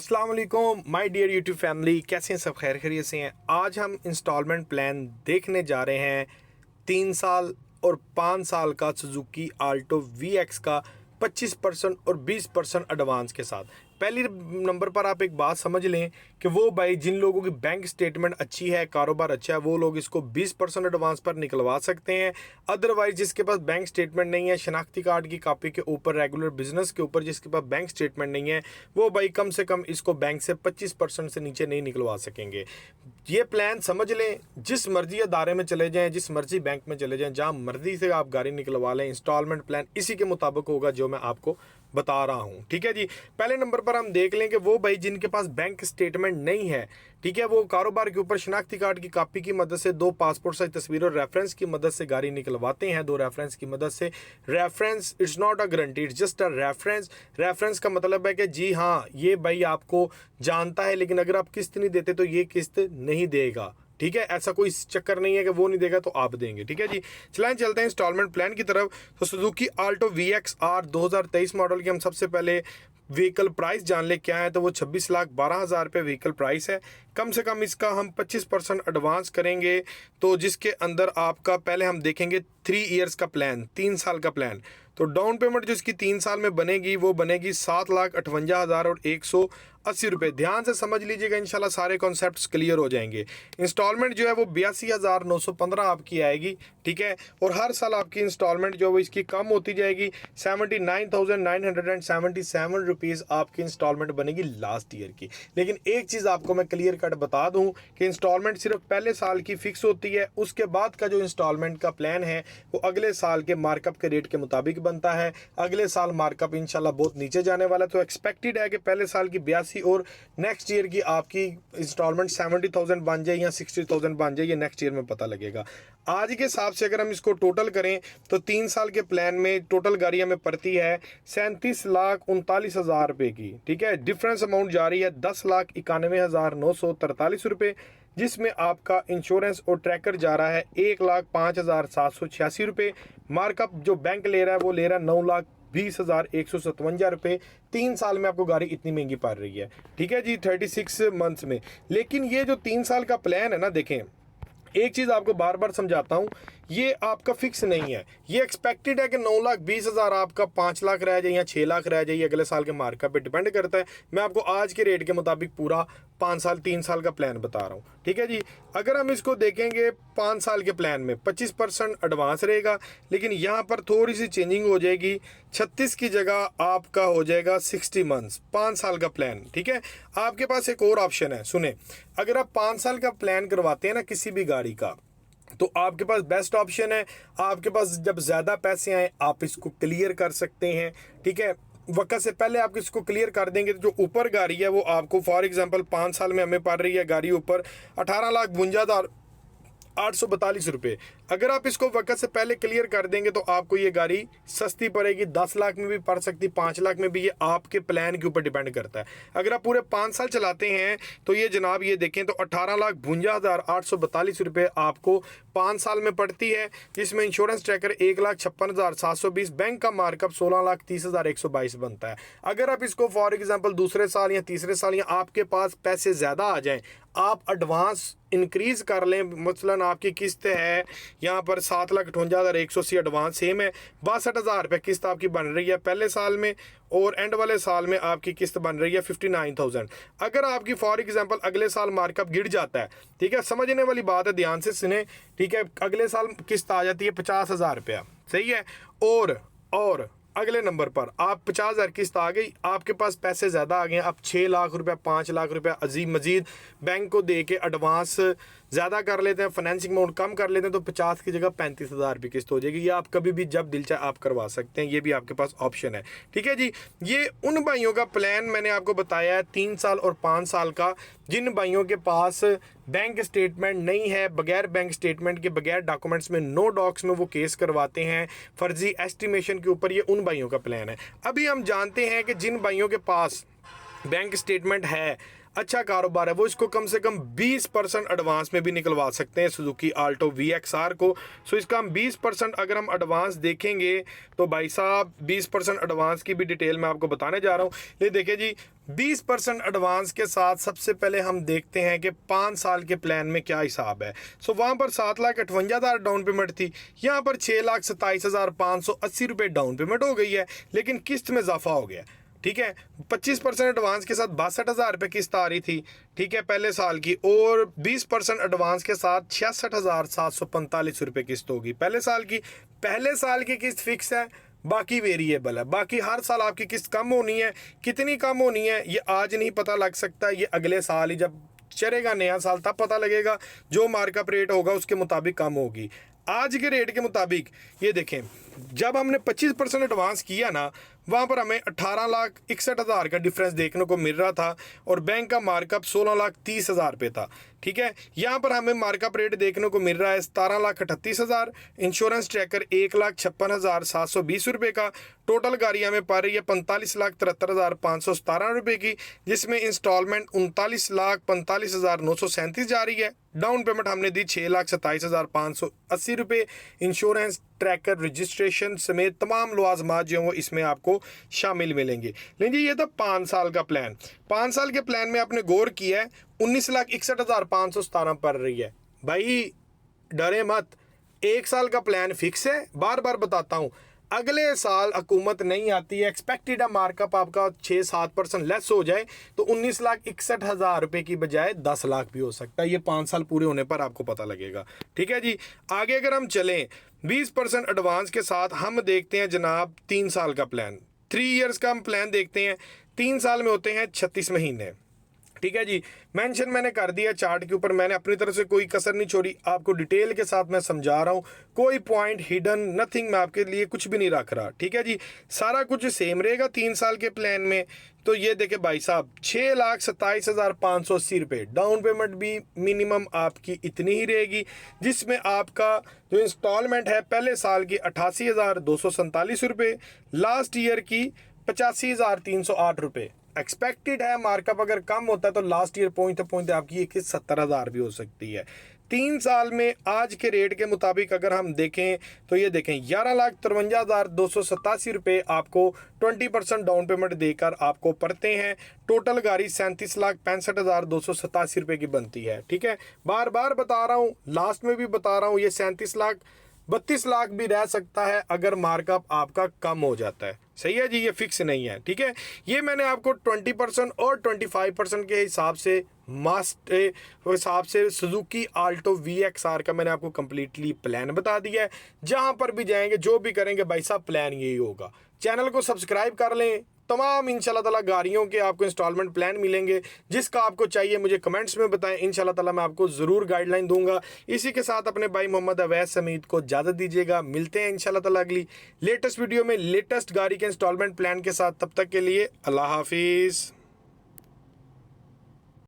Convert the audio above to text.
अस्सलाम वालेकुम my dear YouTube family, कैसे हैं सब? खैर खैरियत से हैं। आज हम इंस्टॉलमेंट प्लान देखने जा रहे हैं 3 साल और 5 साल का सुजुकी आल्टो VX का 25% और 20% एडवांस के साथ। पहली नंबर पर आप एक बात समझ लें कि वो भाई जिन लोगों की बैंक स्टेटमेंट अच्छी है, कारोबार अच्छा है, वो लोग इसको 20% एडवांस पर निकलवा सकते हैं। अदरवाइज जिसके पास बैंक स्टेटमेंट नहीं है, शनाख्ती कार्ड की कॉपी के ऊपर, रेगुलर बिजनेस के ऊपर जिसके पास बैंक स्टेटमेंट नहीं है, वो भाई कम से कम इसको बैंक से 25% से नीचे नहीं निकलवा सकेंगे। ये प्लान समझ लें, जिस मर्जी अदारे में चले जाएं, जिस मर्जी बैंक में चले जाएं, जहां मर्जी से आप गाड़ी निकलवा लें, इंस्टॉलमेंट प्लान इसी के मुताबिक होगा जो मैं आपको बता रहा हूं। ठीक है जी। पहले नंबर पर हम देख लें कि वो भाई जिनके पास बैंक स्टेटमेंट नहीं है, ठीक है, वो कारोबार के ऊपर शनाख्ती कार्ड की कॉपी की मदद से, 2 पासपोर्ट साइज तस्वीर और रेफरेंस की मदद से गाड़ी निकलवाते हैं। 2 रेफरेंस की मदद से। Reference it's not a guarantee, it's just a reference. Reference का मतलब है कि जी हाँ, ये भाई आपको जानता है, लेकिन अगर आप किस्त नहीं देते तो ये किस्त नहीं देगा। ठीक है, ऐसा कोई चक्कर नहीं है कि वो नहीं देगा तो आप देंगे। ठीक है जी। चलाएं, चलते हैं इंस्टॉलमेंट प्लान की तरफ। तो सुजुकी आल्टो VXR 2023 मॉडल की हम सबसे पहले व्हीकल प्राइस जान ले क्या है। तो वो 26,12,000 रुपये व्हीकल प्राइस है। कम से कम इसका हम 25% एडवांस करेंगे, तो जिसके अंदर आपका पहले हम देखेंगे 3 ईयर्स का प्लान, 3 साल का प्लान। तो डाउन पेमेंट जो इसकी 3 साल में बनेगी वो बनेगी 7,58,180 रुपये। ध्यान से समझ लीजिएगा, इंशाल्लाह सारे कॉन्सेप्ट्स क्लियर हो जाएंगे। इंस्टॉलमेंट जो है वो 82,915 आपकी आएगी। ठीक है, और हर साल आपकी इंस्टॉलमेंट जो है वो इसकी कम होती जाएगी। 79,977 रुपीज़ आपकी इंस्टॉलमेंट बनेगी लास्ट ईयर की। लेकिन एक चीज़ आपको मैं क्लियर कट बता दूं कि इंस्टॉलमेंट सिर्फ पहले साल की फिक्स होती है। उसके बाद का जो इंस्टॉलमेंट का प्लान है वो अगले साल के मार्कअप के रेट के मुताबिक बनता है। अगले साल मार्कअप इंशाल्लाह बहुत नीचे जाने वाला है, तो एक्सपेक्टेड है कि पहले साल की 82 और नेक्स्ट ईयर की आपकी इंस्टॉलमेंट 70,000 बन जाए या 60,000 बन जाए, ये नेक्स्ट ईयर में पता लगेगा। आज के हिसाब से अगर हम इसको टोटल करें तो 3 साल के प्लान में टोटल गाड़ी हमें पड़ती है 37,39,000 रुपये की। ठीक है, डिफरेंस अमाउंट जा रही है 10,91,943 रुपये, जिसमें आपका इंश्योरेंस और ट्रैकर जा रहा है 1,05,786 रुपये। मार्कअप जो बैंक ले रहा है वो ले रहा है 9,20,157 रुपये। 3 साल में आपको गाड़ी इतनी महंगी पड़ रही है। ठीक है जी, 36 मंथ्स में। लेकिन ये जो 3 साल का प्लान है ना, देखें एक चीज़ आपको बार बार समझाता हूँ, ये आपका फिक्स नहीं है। ये एक्सपेक्टेड है कि 9,20,000 आपका 5 लाख रह जाए या 6 लाख रह जाए, अगले साल के मार्कअप पे डिपेंड करता है। मैं आपको आज के रेट के मुताबिक पूरा 5 साल 3 साल का प्लान बता रहा हूँ। ठीक है जी। अगर हम इसको देखेंगे 5 साल के प्लान में 25% एडवांस रहेगा, लेकिन यहाँ पर थोड़ी सी चेंजिंग हो जाएगी। 36 की जगह आपका हो जाएगा 60 मंथ्स, 5 साल का प्लान। ठीक है, आपके पास एक और ऑप्शन है, सुने। अगर आप 5 साल का प्लान करवाते हैं ना किसी भी गाड़ी का, तो आपके पास बेस्ट ऑप्शन है, आपके पास जब ज़्यादा पैसे आए आप इसको क्लियर कर सकते हैं। ठीक है, वक्त से पहले आप इसको क्लियर कर देंगे तो जो ऊपर गाड़ी है वो आपको फॉर एग्जांपल 5 साल में हमें पड़ रही है गाड़ी ऊपर 18,52,842 रुपये। अगर आप इसको वक्त से पहले क्लियर कर देंगे तो आपको ये गाड़ी सस्ती पड़ेगी। 10 लाख में भी पड़ सकती, 5 लाख में भी। ये आपके प्लान के ऊपर डिपेंड करता है। अगर आप पूरे 5 साल चलाते हैं तो ये जनाब ये देखें तो 18,52,842 रुपये आपको 5 साल में पड़ती है, जिसमें इंश्योरेंस ट्रैकर 1,56,720, बैंक का मार्कअप 16,30,122 बनता है। अगर आप इसको फॉर एग्जाम्पल दूसरे साल या तीसरे साल या आपके पास पैसे ज़्यादा आ जाएँ, आप एडवांस इंक्रीज कर लें, मसलन आपकी किस्त है यहाँ पर 7,58,180 एडवांस सेम है, 62,000 रुपये किस्त आपकी बन रही है पहले साल में, और एंड वाले साल में आपकी किस्त बन रही है 59,000। अगर आपकी फॉर एग्जांपल अगले साल मार्कअप गिर जाता है, ठीक है, समझने वाली बात है, ध्यान से सुने। ठीक है, अगले साल किस्त आ जाती है 50,000 रुपया, सही है, और अगले नंबर पर आप 50,000 किस्त आ गई, आपके पास पैसे ज़्यादा आ गए, आप 6 लाख रुपया 5 लाख रुपया अजीब मजीद बैंक को दे के एडवांस ज़्यादा कर लेते हैं, फाइनेंसिंग अमाउंट कम कर लेते हैं, तो 50 की जगह 35,000 रुपये किस्त हो जाएगी। ये आप कभी भी जब दिल चाहे आप करवा सकते हैं, ये भी आपके पास ऑप्शन है। ठीक है जी। ये उन भाइयों का प्लान मैंने आपको बताया है 3 साल और 5 साल का, जिन भाइयों के पास बैंक स्टेटमेंट नहीं है, बगैर बैंक स्टेटमेंट के, बगैर डॉक्यूमेंट्स में, नो डॉक्स में वो केस करवाते हैं फर्जी एस्टिमेशन के ऊपर। ये उन भाइयों का प्लान है। अभी हम जानते हैं कि जिन भाइयों के पास बैंक स्टेटमेंट है, अच्छा कारोबार है वो इसको कम से कम 20% एडवांस में भी निकलवा सकते हैं सुजुकी आल्टो VXR को। सो इसका हम 20% अगर हम एडवांस देखेंगे तो भाई साहब 20% एडवांस की भी डिटेल मैं आपको बताने जा रहा हूँ। ये देखिए जी 20% एडवांस के साथ सबसे पहले हम देखते हैं कि 5 साल के प्लान में क्या हिसाब है। सो वहाँ पर 7,58,000 डाउन पेमेंट थी, यहाँ पर 6,27,580 रुपये डाउन पेमेंट हो गई है, लेकिन किस्त में इजाफा हो गया। ठीक है, 25% एडवांस के साथ 62,000 रुपये किस्त आ रही थी, ठीक है, पहले साल की, और 20% एडवांस के साथ 66,745 रुपये किस्त होगी पहले साल की। पहले साल की किस्त फिक्स है, बाकी वेरिएबल है, बाकी हर साल आपकी किस्त कम होनी है। कितनी कम होनी है ये आज नहीं पता लग सकता, ये अगले साल ही जब चलेगा नया साल तब पता लगेगा। जो मार्कअप रेट होगा उसके मुताबिक कम होगी। आज के रेट के मुताबिक ये देखें, जब हमने 25% एडवांस किया ना, वहाँ पर हमें 18,61,000 का डिफरेंस देखने को मिल रहा था और बैंक का मार्कअप 16,30,000 पे था। ठीक है, यहाँ पर हमें मार्कअप रेट देखने को मिल रहा है 17,38,000, इंश्योरेंस ट्रैकर 1,56,720 रुपये का। टोटल गाड़ी हमें पड़ रही है 45,73,517 रुपये की, जिसमें इंस्टॉलमेंट 39,45,937 जा रही है। डाउन पेमेंट हमने दी 6,27,580 रुपये। इंश्योरेंस ट्रैकर रजिस्ट्रेशन समेत तमाम लवाजमात जो हैं वो इसमें आपको शामिल मिलेंगे। लेकिन जी ये था 5 साल का प्लान। 5 साल के प्लान में आपने गौर किया है 19,61,517 पड़ रही है। भाई डरे मत, 1 साल का प्लान फिक्स है, बार बार बताता हूँ। अगले साल हुकूमत नहीं आती है, एक्सपेक्टेड है मार्कअप आपका 6-7% लेस हो जाए, तो 19,61,000 रुपये की बजाय 10 लाख भी हो सकता है। ये 5 साल पूरे होने पर आपको पता लगेगा। ठीक है जी, आगे अगर हम चलें 20% एडवांस के साथ हम देखते हैं जनाब 3 साल का प्लान। 3 इयर्स का हम प्लान देखते हैं। 3 साल में होते हैं 36 महीने। ठीक है जी, मेंशन मैंने कर दिया चार्ट के ऊपर, मैंने अपनी तरफ से कोई कसर नहीं छोड़ी, आपको डिटेल के साथ मैं समझा रहा हूँ, कोई पॉइंट हिडन नथिंग मैं आपके लिए कुछ भी नहीं रख रहा। ठीक है जी, सारा कुछ सेम रहेगा 3 साल के प्लान में। तो ये देखे भाई साहब 6,27,580 रुपये डाउन पेमेंट भी मिनिमम आपकी इतनी ही रहेगी, जिसमें आपका जो इंस्टॉलमेंट है पहले साल की 88,247 रुपये, लास्ट ईयर की 85,308 रुपये। एक्सपेक्टेड है मार्कअप अगर कम होता है तो लास्ट ईयर पहुंचते आपकी 70,000 भी हो सकती है। 3 साल में आज के रेट के मुताबिक अगर हम देखें तो ये देखें 11,53,287 रुपये आपको 20% डाउन पेमेंट देकर आपको पड़ते हैं। टोटल गाड़ी 37,65,287 रुपये की बनती है। ठीक है, बार बार बता रहा हूँ, लास्ट में भी बता रहा हूँ, ये 37,32 लाख भी रह सकता है अगर मार्कअप आपका कम हो जाता है। सही है जी, ये फिक्स नहीं है। ठीक है, ये मैंने आपको 20% और 25% के हिसाब से सुजुकी आल्टो VXR का मैंने आपको कंप्लीटली प्लान बता दिया है। जहां पर भी जाएंगे जो भी करेंगे भाई साहब प्लान यही होगा। चैनल को सब्सक्राइब कर लें, तमाम इंशाल्लाह ताला गाड़ियों के आपको इंस्टॉलमेंट प्लान मिलेंगे। जिसका आपको चाहिए मुझे कमेंट्स में बताएं, इंशाल्लाह ताला मैं आपको ज़रूर गाइडलाइन दूंगा। इसी के साथ अपने भाई मोहम्मद अवैस समीद को इजाज़त दीजिएगा। मिलते हैं इंशाल्लाह ताला अगली लेटेस्ट वीडियो में लेटेस्ट गाड़ी के इंस्टॉलमेंट प्लान के साथ। तब तक के लिए अल्लाह हाफिज़।